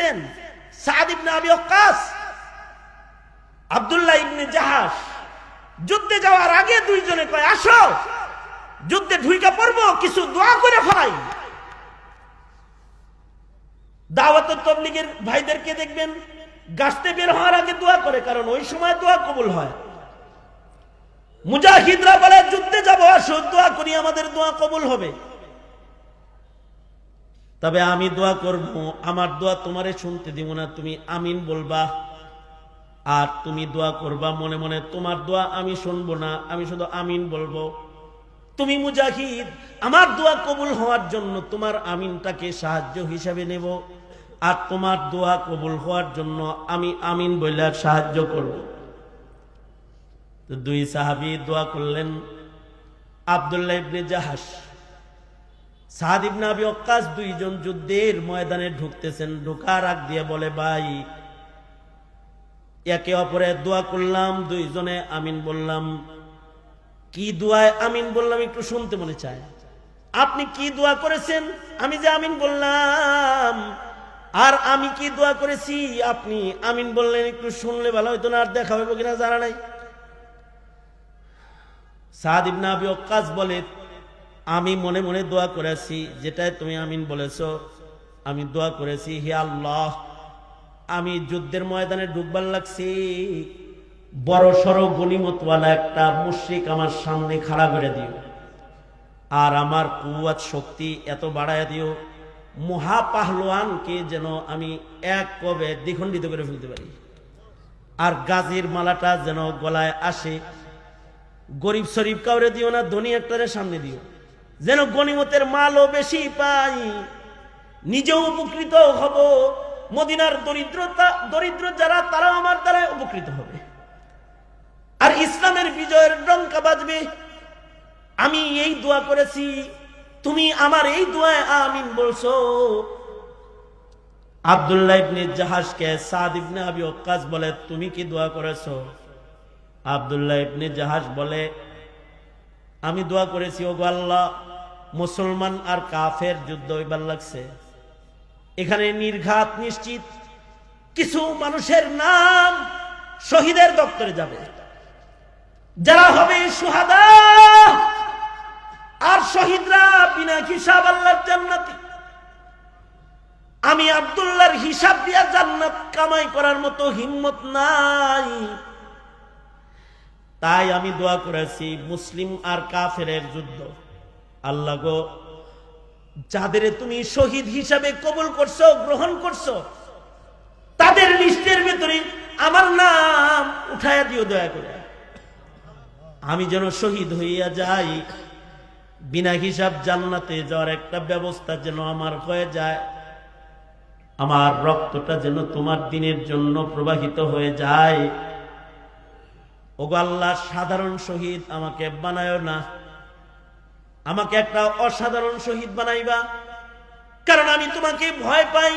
ঢুকতেছেন সাদ ইবনে আবি ওয়াক্কাস, আব্দুল্লাহ ইবনে জাহাশ। যুদ্ধে যাওয়ার আগে দুইজনে কয়, আসো যুদ্ধে ঢুইকা পড়বো, কিছু দোয়া করে ফেলাই। দাওয়াত তাবলীগের ভাইদেরকে দেখবেন গাছতে বের হওয়ার আগে দোয়া করে, কারণ ওই সময় দোয়া কবুল হয়। মুজাহিদরা বলে, যুদ্ধে যাবো, আসো দোয়া করি, আমাদের দোয়া কবুল হবে। তবে আমি দোয়া করব, আমার দোয়া তোমারে শুনতে দিব না, তুমি আমিন বলবা। আর তুমি দোয়া করবা মনে মনে, তোমার দোয়া আমি শুনবো না, আমি শুধু আমিন বলবো। তুমি মুজাহিদ, আমার দোয়া কবুল হওয়ার জন্য তোমার আমিনটাকে সাহায্য হিসাবে নেব, আর তোমার দোয়া কবুল হওয়ার জন্য আমি আমিন বলে সাহায্য করব। তো দুই সাহাবী দোয়া করলেন। আব্দুল্লাহ ইবনে জাহাশ, সাদ ইবনে আবি ওয়াক্কাস দুইজন যুদ্ধের ময়দানে ঢুকতেছেন। ঢোকার আগ দিয়ে বলে, ভাই একে অপরের দোয়া করলাম, দুইজনে আমিন বললাম। কি দোয়ায় আমিন বললাম একটু শুনতে মনে চায়। আপনি কি দোয়া করেছেন? আমি যে আমিন বললাম। আর আমি কি দোয়া করেছি আপনি আমিন বললেন, একটু শুনলে ভালো হইতো না? আর দেখা হইব কিনা জানা নাই। সাদ ইবনে আবি ওয়াক্কাস বলে, আমি মনে মনে দোয়া করেছি, যেটাই তুমি আমিন বলেছো, আমি দোয়া করেছি, হে আল্লাহ, আমি যুদ্ধের ময়দানে ডুববার লাগছি, বড় সড় গনিমতওয়ালা একটা মুশরিক আমার সামনে খাড়া করে দিও, আর আমার কুওয়াত শক্তি এত বাড়ায় দিও, মহা পাহলোয়ানকে যেন আমি এক কবে দ্বিখণ্ডিত করে ফেলতে পারি, আর গাজীর মালাটা যেন গলায় আসে। গরিব শরীফ কাউরে দিও না, ধনী একটারে সামনে দিও, যেন গনিমতের মালও বেশি পাই, নিজেও উপকৃত হব, মদিনার দরিদ্র যারা তারাও আমার দ্বারা উপকৃত হবে, আর ইসলামের বিজয়ের ডঙ্কা বাজবে। আমি এই দোয়া করেছি, তুমি আমার এই দোয়ায় আমিন বলছো। আব্দুল্লাহ ইবনে জাহাশকে সাদ ইবনে আবি ওয়াক্কাস বলে, তুমি কি দোয়া করেছো? আব্দুল্লাহ ইবনে জাহাশ বলে, আমি দোয়া করেছি, ওগো আল্লাহ, মুসলমান আর কাফের যুদ্ধ হইবার লাগছে, এখানে নির্ঘাত নিশ্চিত কিছু মানুষের নাম শহীদের দপ্তরে যাবে, যারা হবে শুহাদা, আর শহীদরা বিনা হিসাব আল্লাহর জান্নাতি। আমি আব্দুল্লাহর হিসাব দিয়া জান্নাত কামাই করার মতো হিম্মত নাই, তাই আমি দোয়া করেছি মুসলিম আর কাফেরের যুদ্ধ। আল্লাহ গো, যাদের তুমি শহীদ হিসাবে কবুল করছো, গ্রহণ করছো, তাদের লিস্টের ভিতরে আমার নাম উঠাইয়া দিও দয়া করে, আমি যেন শহীদ হইয়া যাই, বিনা হিসাব জান্নাতে যাওয়ার একটা ব্যবস্থা যেন আমার হয়ে যায়, আমার রক্তটা যেন তোমার দিনের জন্য প্রবাহিত হয়ে যায়। ওগো আল্লাহ, সাধারণ শহীদ আমাকে বানায়ো না, আমাকে একটা অসাধারণ শহীদ বানাইবা, কারণ আমি তোমাকে ভয় পাই।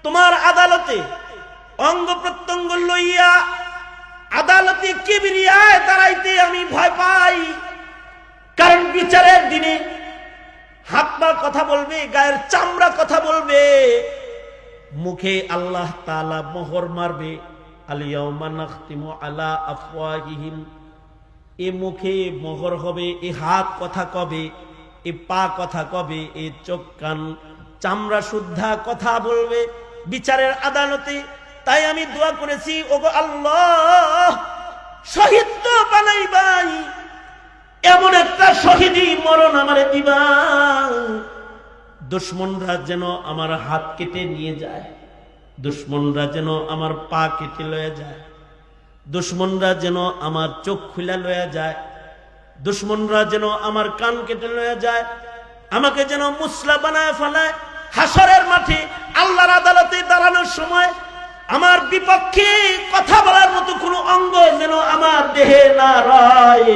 তোমার আদালতে অঙ্গ প্রত্যঙ্গ লইয়া আদালতে কিবরিয়ায় দাঁড়াইতে আমি ভয় পাই, কারণ বিচারের দিনে হাত পা কথা বলবে, গায়ের চামড়া কথা বলবে, মুখে আল্লাহ তাআলা মোহর মারবে, আল-ইয়াউমা নাখতিমু আলা আফওয়াহিহিম, এ মুখে মোহর হবে, এ হাত কথা কবে, এ পা কথা কবে, এ চোখ কান চামড়া শুদ্ধা কথা বলবে বিচারের আদালতে। তাই আমি দোয়া করেছি, ওগো আল্লাহ, শহীদ তো বানাইবাই, এমন একটা শহীদি মরণ আমারে দিবা, দুশমনরা যেন আমার হাত কেটে নিয়ে যায়, দুশমনরা যেন আমার পা কেটে লয়ে যায়, দুশমনরা যেন আমার চোখ খুলে লয়ে যায়, দুশমনরা যেন আমার কান কেটে লয়ে যায়, আমাকে যেন মুসলা বানায় ফেলায়। হাসরের মাঠে আল্লাহর আদালতে দাঁড়ানোর সময় আমার বিপক্ষে কথা বলার মতো কোনো অঙ্গ যেন আমার দেহে না রয়,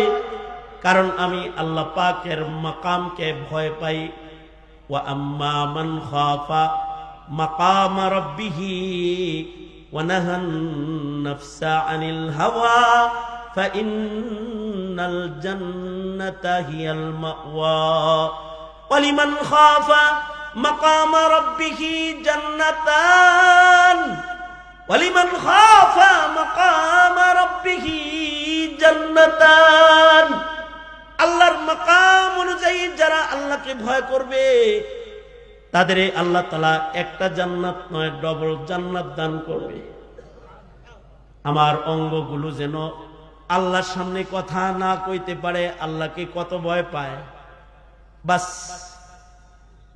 কারণ আমি আল্লাহ পাকের মাকামকে ভয় পাই। ওয়া আম্মা মান খাফা মাকাম রাব্বিহি ওয়া নাহান নাফসা আনিল হাওয়া ফাইন্নাল জান্নাতা হিয়াল মাওয়া ওয়া লিমান খাফা মাকামা রাব্বিহি জান্নাতান ওয়ালিমান খাফা মাকামা রাব্বিহি জান্নাতান। আল্লাহর মাকাম অনুযায়ী যারা আল্লাহকে ভয় করবে তাদের আল্লাহ তাআলা একটা জান্নাত নয় ডবল জান্নাত দান করবে। আমার অঙ্গগুলো যেন আল্লাহর সামনে কথা না কইতে পারে, আল্লাহকে কত ভয় পায়। বাস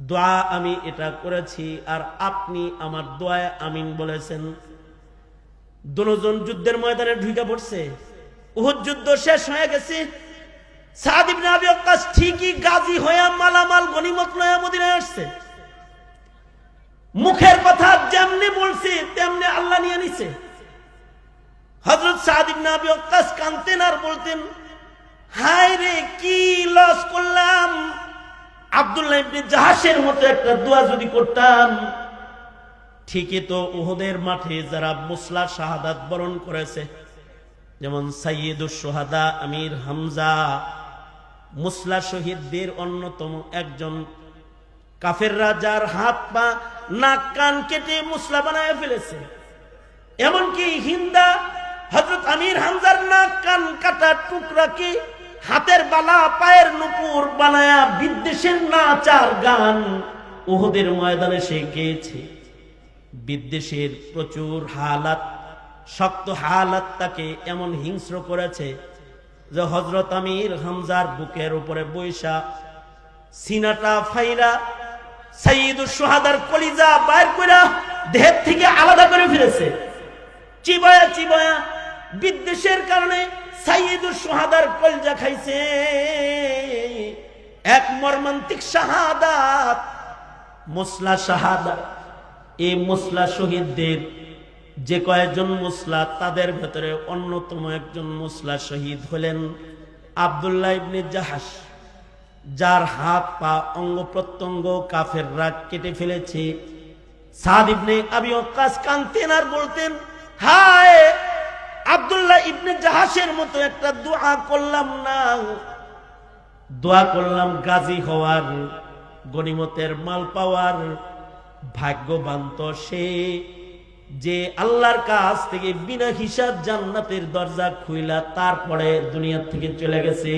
দোয়া আমি এটা করেছি আর আপনি আমার দোয়ায় আমিন বলেছেন। দুজন যুদ্ধের ময়দানে ঢুকে পড়ছে, উহুদ যুদ্ধ শেষ হয়ে গেছে। সাদ ইবনে আবি ওয়াক্কাস ঠিকই গাজী হয়ে মালামাল গনিমত লয়ে মদিনায় আসছে। মুখের কথা যেমনি বলছে তেমনি আল্লাহ নিয়ে নিছে। হযরত সাদ ইবনে আবি ওয়াক্কাস কাঁদতেন আর বলতেন, হায় রে কি লস করলাম, আব্দুল্লাহ ইবনে জাহাশের মতো একটা দোয়া যদি করতাম। ঠিকই তো উহুদের মাঠে যারা মুসলা শাহাদাত বরণ করেছে, যেমন সাইয়্যিদুশ শুহাদা আমির হামজা, মুসলা শহীদদের অন্যতম একজন, কাফেররা যার হাত পা নাক কান কেটে মুসলা বানায় ফেলেছে। এমনকি হিন্দা হযরত আমির হামজার নাক কান কাটা টুকরাকে হাতের বালা পায়ের নুপুর বানায়া বিদ্বেষের নাচ আর গান উহুদের ময়দানে সে গেয়েছে। বিদ্বেষের প্রচুর হালাত, শক্ত হালাত তাকে এমন হিংস্র করেছে যে হযরত আমির হামজার বুকের উপরে বৈশা সিনাটা ফাইরা সাইয়্যিদুশ শুহাদার কলিজা বাইর কইরা দেহ থেকে আলাদা করে ফেলেছে। চিবায়া চিবায়া বিদ্বেষের কারণে সাইয়্যিদুশ শুহাদার কলিজা খাইছে। এক মর্মান্তিক শাহাদাত, মুসলা শাহাদাত। এই মুসলা শহীদদের যে কয়েকজন মুসলা, তাদের ভেতরে অন্যতম একজন মুসলা শহীদ হলেন আব্দুল্লাহ ইবনে জাহাশ, যার হাত পা অঙ্গ প্রত্যঙ্গ কাফেররা কেটে ফেলেছে। সাদ ইবনে আবি ওয়াক্কাস কাঁদতেন আর বলতেন, হায় আব্দুল্লাহ ইবনে জাহাশের মতো একটা দোয়া করলাম না। দোয়া করলাম গাজী হওয়ার, গনিমতের মাল পাওয়ার। ভাগ্যবান তো সে যে আল্লাহর কাছ থেকে বিনা হিসাব জান্নাতের দরজা খুইলা তারপরে দুনিয়া থেকে চলে গেছে।